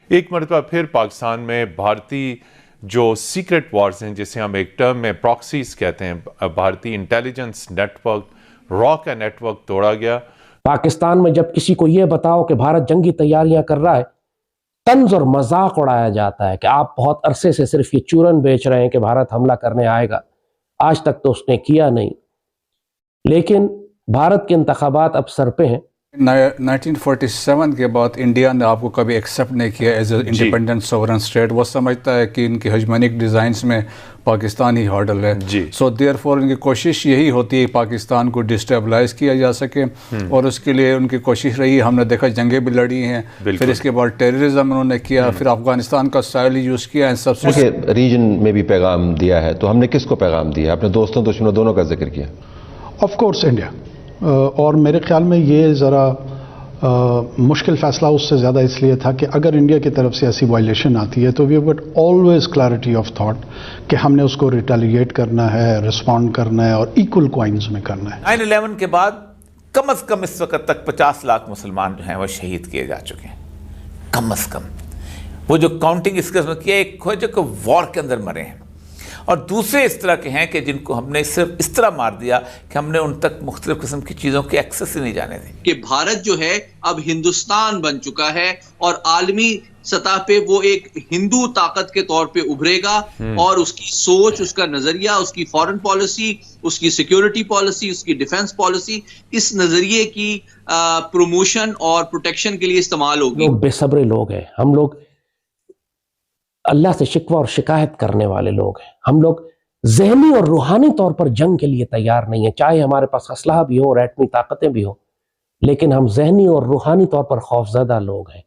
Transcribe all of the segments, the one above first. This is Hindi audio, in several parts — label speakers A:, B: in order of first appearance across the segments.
A: एक मरतबा फिर पाकिस्तान में भारतीय जो सीक्रेट वॉर्स हैं, जिसे हम एक टर्म में प्रॉक्सीज कहते हैं, भारतीय इंटेलिजेंस नेटवर्क, रॉ का नेटवर्क तोड़ा गया।
B: पाकिस्तान में जब किसी को यह बताओ कि भारत जंगी तैयारियां कर रहा है, तंज और मजाक उड़ाया जाता है कि आप बहुत अरसे से सिर्फ ये चूरन बेच रहे हैं कि भारत हमला करने आएगा, आज तक तो उसने किया नहीं। लेकिन भारत के इंतखाबात अब सर पे हैं।
C: 1947 के बाद इंडिया ने आपको कभी एक्सेप्ट नहीं किया as a independent sovereign state. वो समझता है कि इनकी हेजमोनिक डिज़ाइंस में पाकिस्तान ही हर्डल है। सो देयरफॉर इनकी कोशिश यही होती है पाकिस्तान को डिस्टेबलाइज किया जा सके, और उसके लिए उनकी कोशिश रही। हमने देखा जंगें भी लड़ी हैं, फिर इसके बाद टेररिज्म उन्होंने किया, फिर अफगानिस्तान का स्टाइल यूज़ किया। सबसे
D: रीजन में भी पैगाम दिया है, तो हमने किसको पैगाम दिया? अपने दोस्तों दुश्मनों दोनों का जिक्र किया।
E: ऑफ कोर्स इंडिया, और मेरे ख्याल में ये ज़रा मुश्किल फ़ैसला उससे ज़्यादा इसलिए था कि अगर इंडिया की तरफ से ऐसी वायलेशन आती है तो we have got always clarity of thought कि हमने उसको रिटेलिएट करना है, रिस्पॉन्ड करना है और इक्वल क्वाइंस में करना है।
F: 9/11 के बाद कम से कम इस वक्त तक 50 लाख मुसलमान जो हैं वो शहीद किए जा चुके हैं, कम से कम। वो जो काउंटिंग इसके किया, एक खोजे को वॉर के अंदर मरे हैं, और दूसरे इस तरह के हैं कि जिनको हमने सिर्फ इस तरह मार दिया कि हमने उन तक मुख्तलिफ किस्म की चीज़ों की एक्सेस ही नहीं जाने दी।
G: कि भारत जो है अब हिंदुस्तान बन चुका है और आलमी सतह पे वो एक हिंदू ताकत के तौर पे उभरेगा, और उसकी सोच, उसका नजरिया, उसकी फॉरेन पॉलिसी, उसकी सिक्योरिटी पॉलिसी, उसकी डिफेंस पॉलिसी इस नजरिए की प्रमोशन और प्रोटेक्शन के लिए इस्तेमाल होगी।
B: लोग बेसब्रे लोग हैं, हम लोग अल्लाह से शिकवा और शिकायत करने वाले लोग हैं। हम लोग ज़हनी और रूहानी तौर पर जंग के लिए तैयार नहीं है, चाहे हमारे पास असलहा भी हो और एटमी ताकतें भी हो, लेकिन हम ज़हनी और रूहानी तौर पर खौफजदा लोग हैं।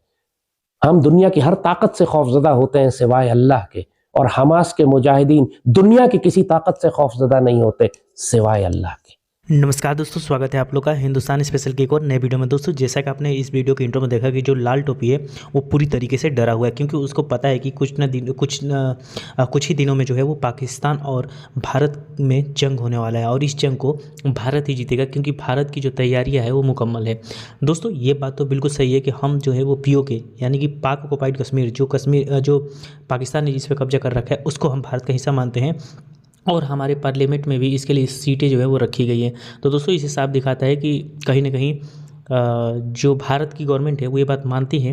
B: हम दुनिया की हर ताकत से खौफजदा होते हैं सिवाय अल्लाह के, और हमास के मुजाहिदीन दुनिया की किसी ताकत से खौफजदा नहीं होते सिवाय अल्लाह के।
H: नमस्कार दोस्तों, स्वागत है आप लोग का हिंदुस्तान स्पेशल की एक और नए वीडियो में। दोस्तों, जैसा कि आपने इस वीडियो के इंट्रो में देखा कि जो लाल टोपी है वो पूरी तरीके से डरा हुआ है, क्योंकि उसको पता है कि कुछ ही दिनों में जो है वो पाकिस्तान और भारत में जंग होने वाला है, और इस जंग को भारत ही जीतेगा, क्योंकि भारत की जो तैयारियाँ है वो मुकम्मल है। दोस्तों, ये बात तो बिल्कुल सही है कि हम जो है वो POK यानी कि पाक ऑक्युपाइड कश्मीर, जो पाकिस्तान ने जिस पर कब्जा कर रखा है, उसको हम भारत का हिस्सा मानते हैं, और हमारे पार्लियामेंट में भी इसके लिए सीटें जो है वो रखी गई हैं। तो दोस्तों, इसे साफ दिखाता है कि कहीं ना कहीं जो भारत की गवर्नमेंट है वो ये बात मानती है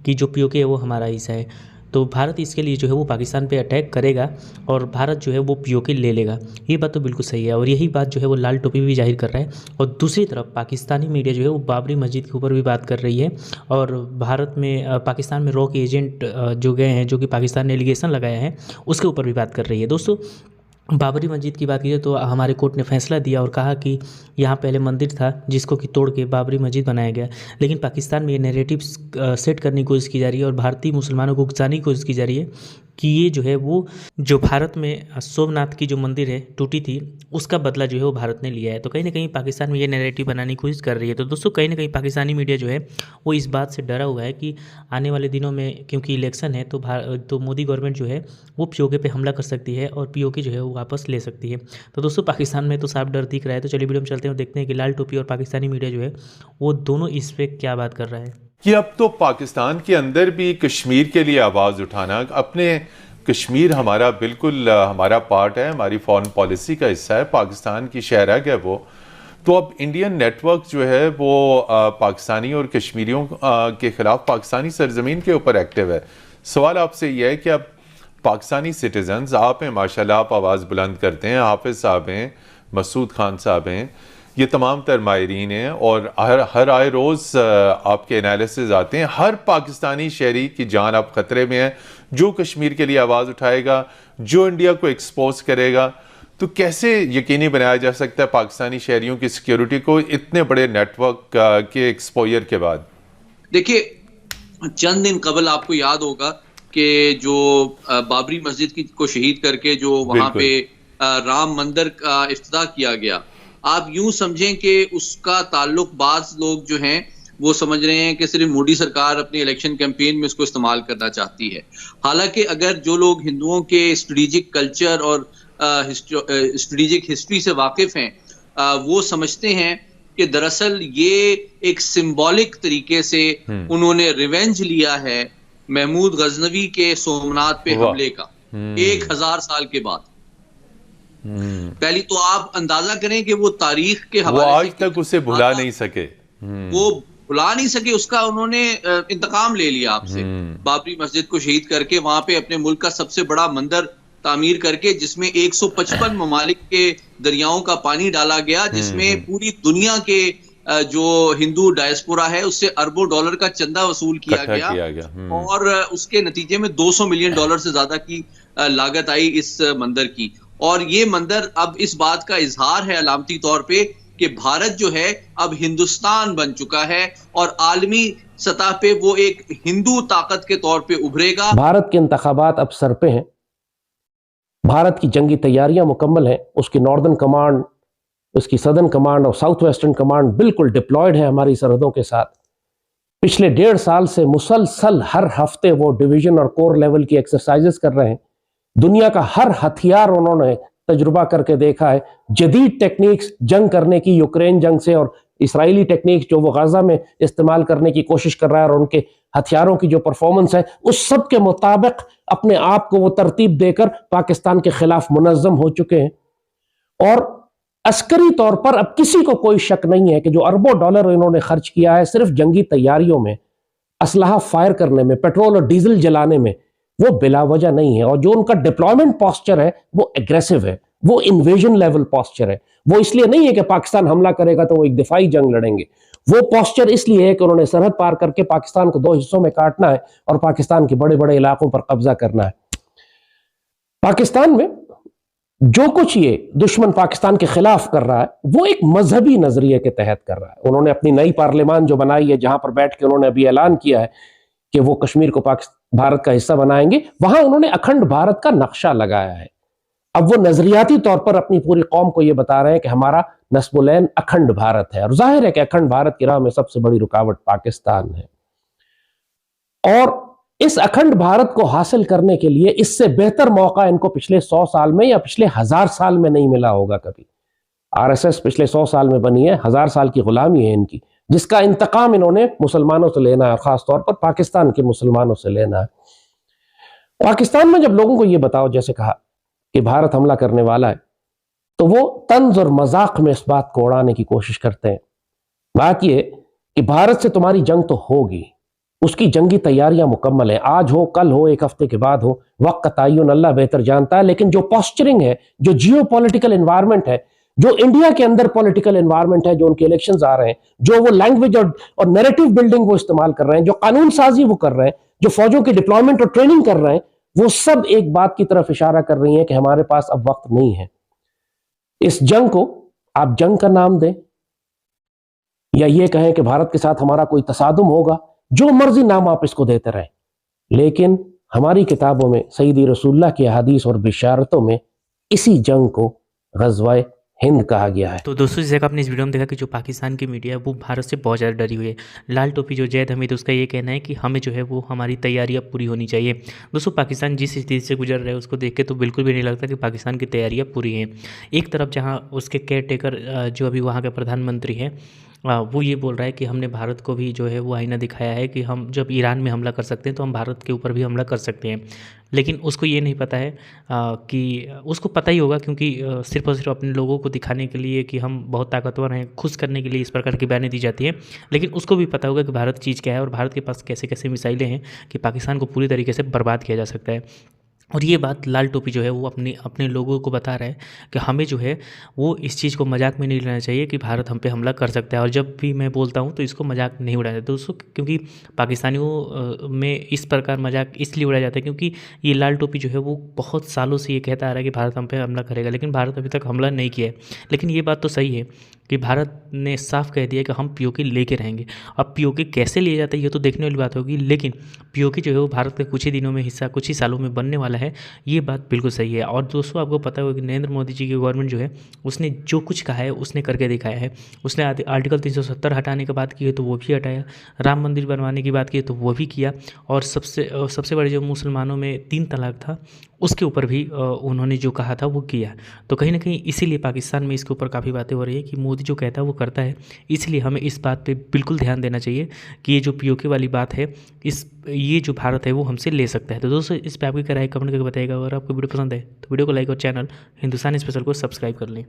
H: कि जो POK है वो हमारा हिस्सा है। तो भारत इसके लिए जो है वो पाकिस्तान पे अटैक करेगा और भारत जो है वो POK ले लेगा। ये बात तो बिल्कुल सही है, और यही बात जो है वो लाल टोपी भी जाहिर कर रहा है। और दूसरी तरफ पाकिस्तानी मीडिया जो है वो बाबरी मस्जिद के ऊपर भी बात कर रही है, और भारत में पाकिस्तान में रॉ के एजेंट जो गए हैं, जो कि पाकिस्तान ने एलिगेशन लगाया है, उसके ऊपर भी बात कर रही है। दोस्तों, बाबरी मस्जिद की बात कीजिए तो हमारे कोर्ट ने फैसला दिया और कहा कि यहाँ पहले मंदिर था जिसको कि तोड़ के बाबरी मस्जिद बनाया गया, लेकिन पाकिस्तान में ये नैरेटिव सेट करने की कोशिश की जा रही है और भारतीय मुसलमानों को उकसाने की कोशिश की जा रही है कि ये जो है वो जो भारत में सोमनाथ की जो मंदिर है टूटी थी, उसका बदला जो है वो भारत ने लिया है। तो कहीं ना कहीं पाकिस्तान में ये नैरेटिव बनाने की कोशिश कर रही है। तो दोस्तों, कहीं ना कहीं पाकिस्तानी मीडिया जो है वो इस बात से डरा हुआ है कि आने वाले दिनों में, क्योंकि इलेक्शन है, तो मोदी गवर्नमेंट जो है वो POK पे हमला कर सकती है और POK जो है वो वापस ले सकती है। तो दोस्तों, पाकिस्तान में तो साफ डर दिख रहा है। तो चलिए वीडियो में चलते हैं और देखते हैं कि लाल टोपी और पाकिस्तानी मीडिया जो है वो दोनों इस पर क्या बात कर रहा है।
A: कि अब तो पाकिस्तान के अंदर भी कश्मीर के लिए आवाज़ उठाना, अपने कश्मीर हमारा बिल्कुल हमारा पार्ट है, हमारी फॉरेन पॉलिसी का हिस्सा है, पाकिस्तान की शहरग है वो। तो अब इंडियन नेटवर्क जो है वो पाकिस्तानी और कश्मीरियों के ख़िलाफ़ पाकिस्तानी सरजमीन के ऊपर एक्टिव है। सवाल आपसे यह है कि अब पाकिस्तानी सिटीजन्स, आप हैं माशाल्लाह, आप आवाज़ बुलंद करते हैं, हाफिज़ साहब हैं, मसूद खान साहब हैं, ये तमाम तर माहिरीन हैं, और हर आए रोज़ आपके एनालिसिस आते हैं। हर पाकिस्तानी शहरी की जान अब ख़तरे में है। जो कश्मीर के लिए आवाज़ उठाएगा, जो इंडिया को एक्सपोज करेगा, तो कैसे यकीनी बनाया जा सकता है पाकिस्तानी शहरियों की सिक्योरिटी को इतने बड़े नेटवर्क के एक्सपोजर के बाद? देखिए,
G: चंद दिन कबल आपको याद होगा कि जो बाबरी मस्जिद को शहीद करके जो वहाँ पे राम मंदिर का इफ्तिताह किया गया, आप यूं समझें कि उसका ताल्लुक बाज़ लोग जो हैं वो समझ रहे हैं कि सिर्फ मोदी सरकार अपनी इलेक्शन कैंपेन में उसको इस्तेमाल करना चाहती है। हालांकि अगर जो लोग हिंदुओं के स्ट्रेटेजिक कल्चर और स्ट्रेटेजिक हिस्ट्री से वाकिफ हैं, वो समझते हैं कि दरअसल ये एक सिंबॉलिक तरीके से उन्होंने रिवेंज लिया है महमूद गजनवी के सोमनाथ पे
A: वाह।
G: हमले का 1000 साल के बाद। पहली तो आप अंदाजा करें कि वो तारीख के
A: वो
G: हवाले
A: आज
G: से
A: तक उसे भुला नहीं सके।
G: वो भुला नहीं सके, उसका उन्होंने इंतकाम ले लिया आपसे। बाबरी मस्जिद को शहीद करके वहां पे अपने मुल्क का सबसे बड़ा मंदिर तामीर करके, जिसमें 155 ममालिक के दरियाओं का पानी डाला गया, जिसमें पूरी दुनिया के जो हिंदू डायस्पोरा है उससे अरबों डॉलर का चंदा वसूल किया गया। और उसके नतीजे में $200 मिलियन से ज्यादा की लागत आई इस मंदिर की। और ये मंदिर अब इस बात का इजहार है अलामती तौर पे कि भारत जो है अब हिंदुस्तान बन चुका है और आलमी सतह पे वो एक हिंदू ताकत के तौर पे उभरेगा।
B: भारत के इंतखाबात अब सर पे हैं, भारत की जंगी तैयारियां मुकम्मल हैं, उसकी नॉर्दर्न कमांड, उसकी सदर्न कमांड और साउथ वेस्टर्न कमांड बिल्कुल डिप्लॉयड है हमारी सरहदों के साथ। पिछले 1.5 साल से मुसलसल हर हफ्ते वो डिवीजन और कोर लेवल की एक्सरसाइजेस कर रहे हैं। दुनिया का हर हथियार उन्होंने तजुर्बा करके देखा है। जदीद टेक्निक्स जंग करने की, यूक्रेन जंग से, और इसराइली टेक्निक्स जो वो गाजा में इस्तेमाल करने की कोशिश कर रहा है, और उनके हथियारों की जो परफॉर्मेंस है उस सब के मुताबिक अपने आप को वो तरतीब देकर पाकिस्तान के खिलाफ मुनज़्ज़म हो चुके हैं। और अस्करी तौर पर अब किसी को कोई शक नहीं है कि जो अरबों डॉलर इन्होंने खर्च किया है सिर्फ जंगी तैयारियों में, असलहा फायर करने में, पेट्रोल और डीजल जलाने में, वो बिला वजह नहीं है। और जो उनका डिप्लॉयमेंट पॉस्चर है वो एग्रेसिव है, वो इन्वेजन लेवल पॉस्चर है। वो इसलिए नहीं है कि पाकिस्तान हमला करेगा तो वो एक दिफाई जंग लड़ेंगे। वो पॉस्चर इसलिए है कि उन्होंने सरहद पार करके पाकिस्तान को 2 हिस्सों में काटना है और पाकिस्तान के बड़े बड़े इलाकों पर कब्जा करना है। पाकिस्तान में जो कुछ ये दुश्मन पाकिस्तान के खिलाफ कर रहा है वो एक मजहबी नजरिए के तहत कर रहा है। उन्होंने अपनी नई पार्लियामान जो बनाई है, जहां पर बैठ के उन्होंने अभी ऐलान किया है कि वो कश्मीर को भारत का हिस्सा बनाएंगे, वहां उन्होंने अखंड भारत का नक्शा लगाया है। अब वो नजरियाती तौर पर अपनी पूरी कौम को ये बता रहे हैं कि हमारा नस्बुलैन अखंड भारत है। और जाहिर है कि अखंड भारत की राह में सबसे बड़ी रुकावट पाकिस्तान है। और इस अखंड भारत को हासिल करने के लिए इससे बेहतर मौका इनको पिछले 100 साल में या पिछले 1000 साल में नहीं मिला होगा कभी। आरएसएस पिछले 100 साल में बनी है, 1000 साल की गुलामी है इनकी, जिसका इंतकाम इन्होंने मुसलमानों से लेना है, खासतौर पर पाकिस्तान के मुसलमानों से लेना है। पाकिस्तान में जब लोगों को यह बताओ, जैसे कहा कि भारत हमला करने वाला है, तो वो तंज और मजाक में इस बात को उड़ाने की कोशिश करते हैं। बात यह कि भारत से तुम्हारी जंग तो होगी, उसकी जंगी तैयारियां मुकम्मल है, आज हो, कल हो, एक हफ्ते के बाद हो, वक्त का तयन अल्लाह बेहतर जानता है। लेकिन जो पॉस्चरिंग है, जो जियो पॉलिटिकल एनवायरमेंट है, जो इंडिया के अंदर पॉलिटिकल एनवायरमेंट है, जो उनके इलेक्शंस आ रहे हैं, जो वो लैंग्वेज और नैरेटिव बिल्डिंग वो इस्तेमाल कर रहे हैं, जो कानून साजी वो कर रहे हैं, जो फौजों की डिप्लॉयमेंट और ट्रेनिंग कर रहे हैं, वो सब एक बात की तरफ इशारा कर रही है कि हमारे पास अब वक्त नहीं है। इस जंग को आप जंग का नाम दें या ये कहें कि भारत के साथ हमारा कोई तसादुम होगा, जो मर्जी नाम आप इसको देते रहें, लेकिन हमारी किताबों में सईदी रसूलुल्लाह की हदीस और बिशारतों में इसी जंग को ग़ज़वा हिंद कहा गया है।
H: तो दोस्तों, जैसे आपने इस वीडियो में देखा कि जो पाकिस्तान की मीडिया है वो भारत से बहुत ज़्यादा डरी हुई है। लाल टोपी जो जैद हमीद, उसका ये कहना है कि हमें जो है वो हमारी तैयारियां पूरी होनी चाहिए। दोस्तों, पाकिस्तान जिस स्थिति से गुजर रहा है उसको देख के तो बिल्कुल भी नहीं लगता कि पाकिस्तान की तैयारियां पूरी हैं। एक तरफ जहाँ उसके केयर टेकर जो अभी वहाँ के प्रधानमंत्री हैं वो ये बोल रहा है कि हमने भारत को भी जो है वो आईना दिखाया है कि हम जब ईरान में हमला कर सकते हैं तो हम भारत के ऊपर भी हमला कर सकते हैं। लेकिन उसको ये नहीं पता है कि उसको पता ही होगा, क्योंकि सिर्फ और सिर्फ अपने लोगों को दिखाने के लिए कि हम बहुत ताकतवर हैं, खुश करने के लिए इस प्रकार की बयानें दी जाती हैं। लेकिन उसको भी पता होगा कि भारत चीज़ क्या है और भारत के पास कैसे कैसे मिसाइलें हैं कि पाकिस्तान को पूरी तरीके से बर्बाद किया जा सकता है। और ये बात लाल टोपी जो है वो अपने लोगों को बता रहा है कि हमें जो है वो इस चीज़ को मजाक में नहीं लेना चाहिए कि भारत हम पे हमला कर सकता है। और जब भी मैं बोलता हूँ तो इसको मजाक नहीं उड़ाया जाता दोस्तों, क्योंकि पाकिस्तानियों में इस प्रकार मजाक इसलिए उड़ाया जाता है क्योंकि ये लाल टोपी जो है वो बहुत सालों से ये कहता आ रहा है कि भारत हम पे हमला करेगा, लेकिन भारत अभी तक हमला नहीं किया है। लेकिन ये बात तो सही है कि भारत ने साफ कह दिया कि हम पीओके लेके रहेंगे। अब पीओके कैसे लिए जाते हैं ये तो देखने वाली बात होगी, लेकिन पीओके जो है वो भारत के कुछ ही दिनों में हिस्सा, कुछ ही सालों में बनने वाला है, ये बात बिल्कुल सही है। और दोस्तों, आपको पता होगा कि नरेंद्र मोदी जी की गवर्नमेंट जो है उसने जो कुछ कहा है उसने करके दिखाया है। उसने आर्टिकल 370 हटाने की बात की है तो वो भी हटाया, राम मंदिर बनवाने की बात की है तो वो भी किया, और सबसे बड़े जो मुसलमानों में 3 तलाक था उसके ऊपर भी उन्होंने जो कहा था वो किया। तो कहीं ना कहीं इसीलिए पाकिस्तान में इसके ऊपर काफ़ी बातें हो रही है कि मोदी मोदी जो कहता है वो करता है, इसलिए हमें इस बात पे बिल्कुल ध्यान देना चाहिए कि ये जो पीओके वाली बात है ये जो भारत है वो हमसे ले सकता है। तो दोस्तों इस पर आपकी क्या राय कमेंट करके बताइएगा। अगर आपको वीडियो पसंद है तो वीडियो को लाइक और चैनल हिंदुस्तान स्पेशल को सब्सक्राइब कर लें।